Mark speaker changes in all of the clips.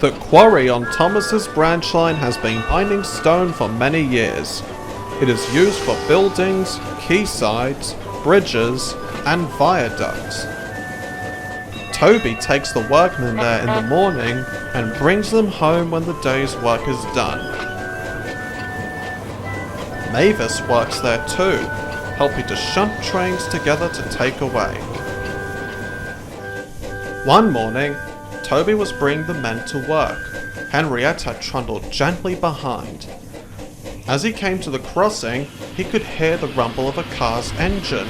Speaker 1: The quarry on Thomas's branch line has been mining stone for many years. It is used for buildings, quaysides, bridges, and viaducts. Toby takes the workmen there in the morning and brings them home when the day's work is done. Mavis works there too, helping to shunt trains together to take away. One morning, Toby was bringing the men to work. Henrietta trundled gently behind. As he came to the crossing, he could hear the rumble of a car's engine.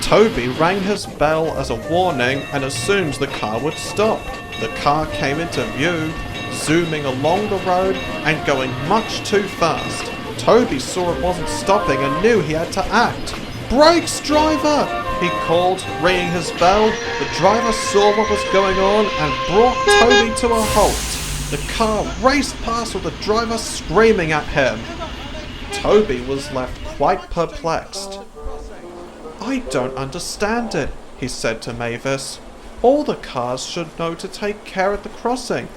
Speaker 1: Toby rang his bell as a warning and assumed the car would stop. The car came into view, zooming along the road and going much too fast. Toby saw it wasn't stopping and knew he had to act. "Brakes, driver!" he called, ringing his bell. The driver saw what was going on and brought Toby to a halt. The car raced past with the driver screaming at him. Toby was left quite perplexed. "I don't understand it," he said to Mavis. "All the cars should know to take care at the crossing."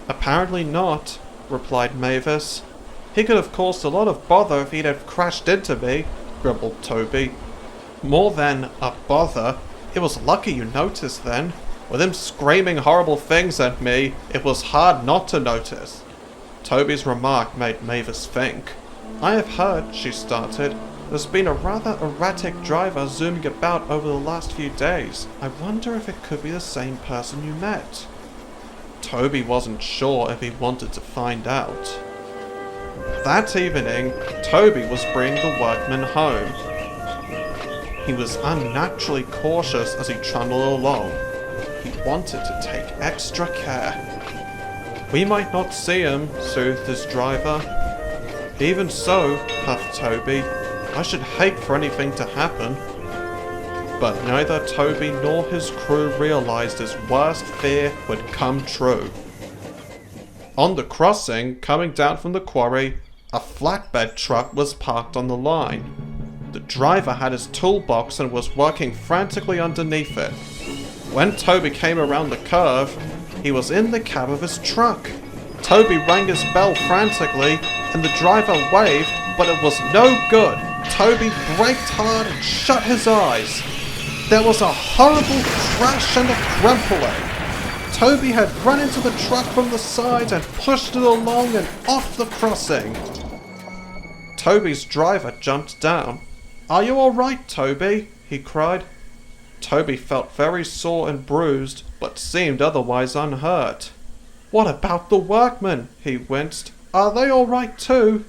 Speaker 1: "Apparently not," replied Mavis. "He could have caused a lot of bother if he'd have crashed into me," grumbled Toby. "More than a bother. It was lucky you noticed then. With him screaming horrible things at me, it was hard not to notice." Toby's remark made Mavis think. "I have heard," she started, "there's been a rather erratic driver zooming about over the last few days. I wonder if it could be the same person you met." Toby wasn't sure if he wanted to find out. That evening, Toby was bringing the workmen home. He was unnaturally cautious as he trundled along. He wanted to take extra care. "We might not see him," soothed his driver. "Even so," puffed Toby, "I should hate for anything to happen." But neither Toby nor his crew realized his worst fear would come true. On the crossing, coming down from the quarry, a flatbed truck was parked on the line. The driver had his toolbox and was working frantically underneath it. When Toby came around the curve, he was in the cab of his truck. Toby rang his bell frantically, and the driver waved, but it was no good. Toby braked hard and shut his eyes. There was a horrible crash and a crumpling. Toby had run into the truck from the side and pushed it along and off the crossing. Toby's driver jumped down. "Are you all right, Toby?" he cried. Toby felt very sore and bruised, but seemed otherwise unhurt. "What about the workmen?" he winced. "Are they all right too?"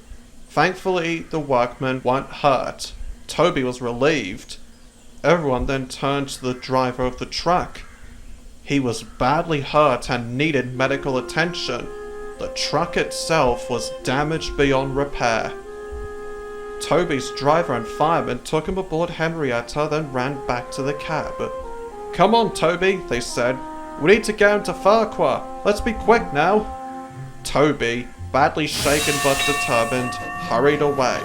Speaker 1: Thankfully, the workmen weren't hurt. Toby was relieved. Everyone then turned to the driver of the truck. He was badly hurt and needed medical attention. The truck itself was damaged beyond repair. Toby's driver and fireman took him aboard Henrietta, then ran back to the cab. "Come on, Toby," they said. "We need to get him to Farquhar. Let's be quick now." Toby, badly shaken but determined, hurried away.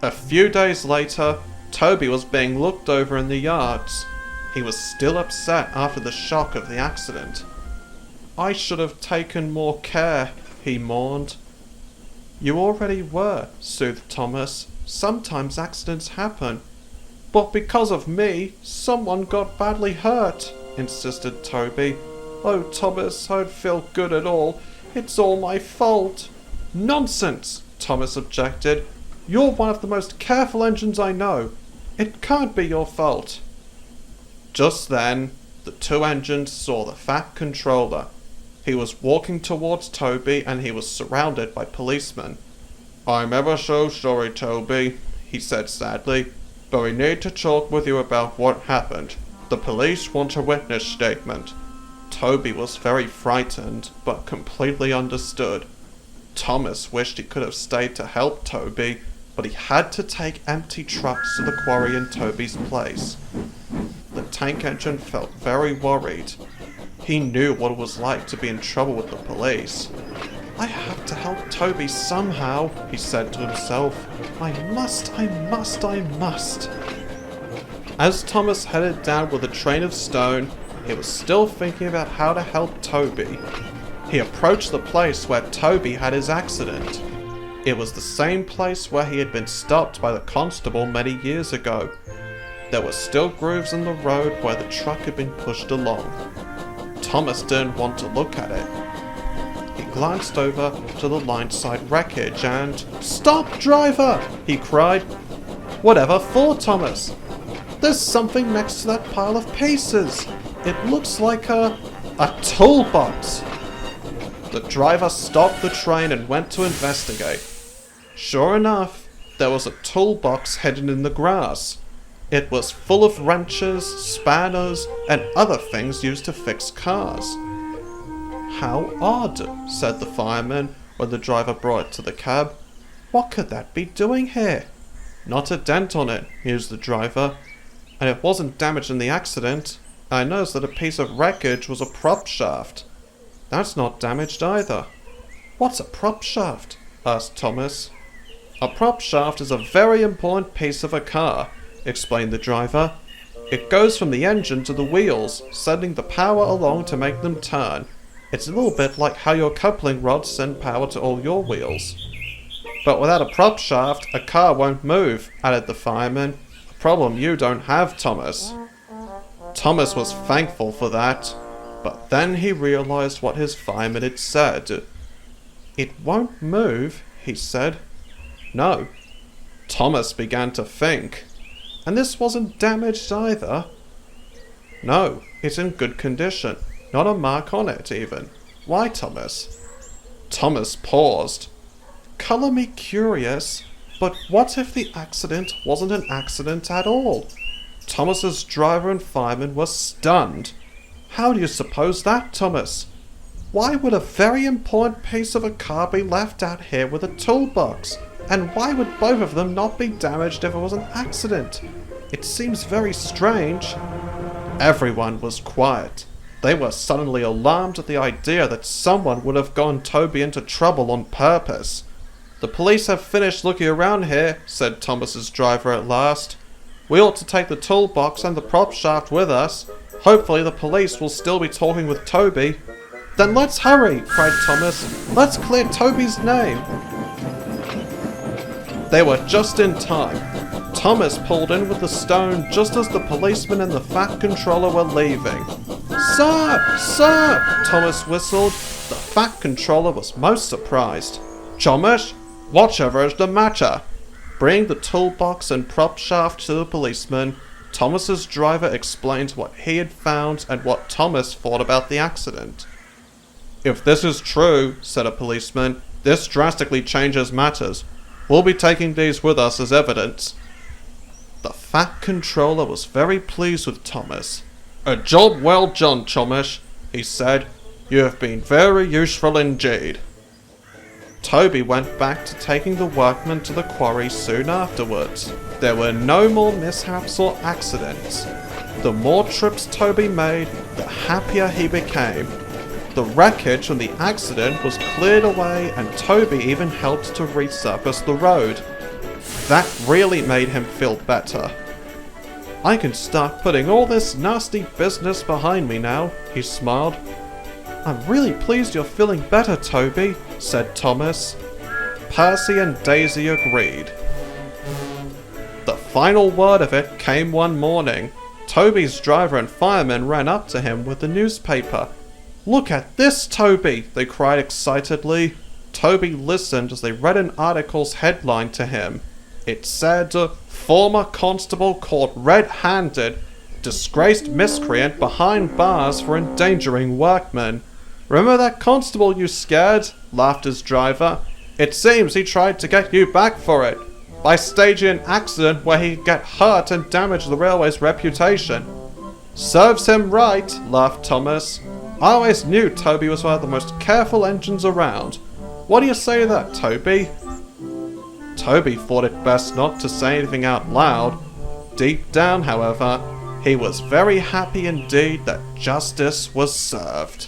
Speaker 1: A few days later, Toby was being looked over in the yards. He was still upset after the shock of the accident. "I should have taken more care," he mourned. "You already were," soothed Thomas. "Sometimes accidents happen." "But because of me, someone got badly hurt," insisted Toby. "Oh, Thomas, I don't feel good at all. It's all my fault." "Nonsense," Thomas objected. "You're one of the most careful engines I know. It can't be your fault." Just then, the two engines saw the Fat Controller. He was walking towards Toby and he was surrounded by policemen. "I'm ever so sorry, Toby," he said sadly, "but we need to talk with you about what happened. The police want a witness statement." Toby was very frightened, but completely understood. Thomas wished he could have stayed to help Toby, but he had to take empty trucks to the quarry in Toby's place. The tank engine felt very worried. He knew what it was like to be in trouble with the police. "I have to help Toby somehow," he said to himself. I must. As Thomas headed down with a train of stone, he was still thinking about how to help Toby. He approached the place where Toby had his accident. It was the same place where he had been stopped by the constable many years ago. There were still grooves in the road where the truck had been pushed along. Thomas didn't want to look at it. He glanced over to the line-side wreckage and... "Stop, driver!" he cried. "Whatever for, Thomas?" "There's something next to that pile of pieces. It looks like a toolbox." The driver stopped the train and went to investigate. Sure enough, there was a toolbox hidden in the grass. It was full of wrenches, spanners, and other things used to fix cars. "How odd," said the fireman when the driver brought it to the cab. "What could that be doing here?" "Not a dent on it," mused the driver. "And it wasn't damaged in the accident. I noticed that a piece of wreckage was a prop shaft. That's not damaged either." "What's a prop shaft?" asked Thomas. "A prop shaft is a very important piece of a car," explained the driver. "It goes from the engine to the wheels, sending the power along to make them turn. It's a little bit like how your coupling rods send power to all your wheels." "But without a prop shaft, a car won't move," added the fireman. "A problem you don't have, Thomas." Thomas was thankful for that, but then he realized what his fireman had said. "It won't move," he said. "No." Thomas began to think. "And this wasn't damaged either?" "No, it's in good condition. Not a mark on it, even." "Why, Thomas?" Thomas paused. "Color me curious, but what if the accident wasn't an accident at all?" Thomas's driver and fireman were stunned. "How do you suppose that, Thomas? Why would a very important piece of a car be left out here with a toolbox? And why would both of them not be damaged if it was an accident? It seems very strange." Everyone was quiet. They were suddenly alarmed at the idea that someone would have gotten Toby into trouble on purpose. "The police have finished looking around here," said Thomas's driver at last. "We ought to take the toolbox and the prop shaft with us. Hopefully the police will still be talking with Toby." "Then let's hurry," cried Thomas. "Let's clear Toby's name." They were just in time. Thomas pulled in with the stone just as the policeman and the fat controller were leaving. "Sir! Sir!" Thomas whistled. The fat controller was most surprised. "Thomas, whatever is the matter?" Bringing the toolbox and prop shaft to the policeman, Thomas's driver explained what he had found and what Thomas thought about the accident. "If this is true," said a policeman, "this drastically changes matters. We'll be taking these with us as evidence." The fat controller was very pleased with Thomas. "A job well done, Thomas," he said. "You have been very useful indeed." Toby went back to taking the workmen to the quarry soon afterwards. There were no more mishaps or accidents. The more trips Toby made, the happier he became. The wreckage from the accident was cleared away and Toby even helped to resurface the road. That really made him feel better. "I can start putting all this nasty business behind me now," he smiled. "I'm really pleased you're feeling better, Toby," said Thomas. Percy and Daisy agreed. The final word of it came one morning. Toby's driver and fireman ran up to him with the newspaper. "Look at this, Toby!" they cried excitedly. Toby listened as they read an article's headline to him. It said, "Former constable caught red-handed, disgraced miscreant behind bars for endangering workmen." "Remember that constable you scared?" laughed his driver. "It seems he tried to get you back for it, by staging an accident where he could get hurt and damage the railway's reputation." "Serves him right," laughed Thomas. "I always knew Toby was one of the most careful engines around. What do you say to that, Toby?" Toby thought it best not to say anything out loud. Deep down, however, he was very happy indeed that justice was served.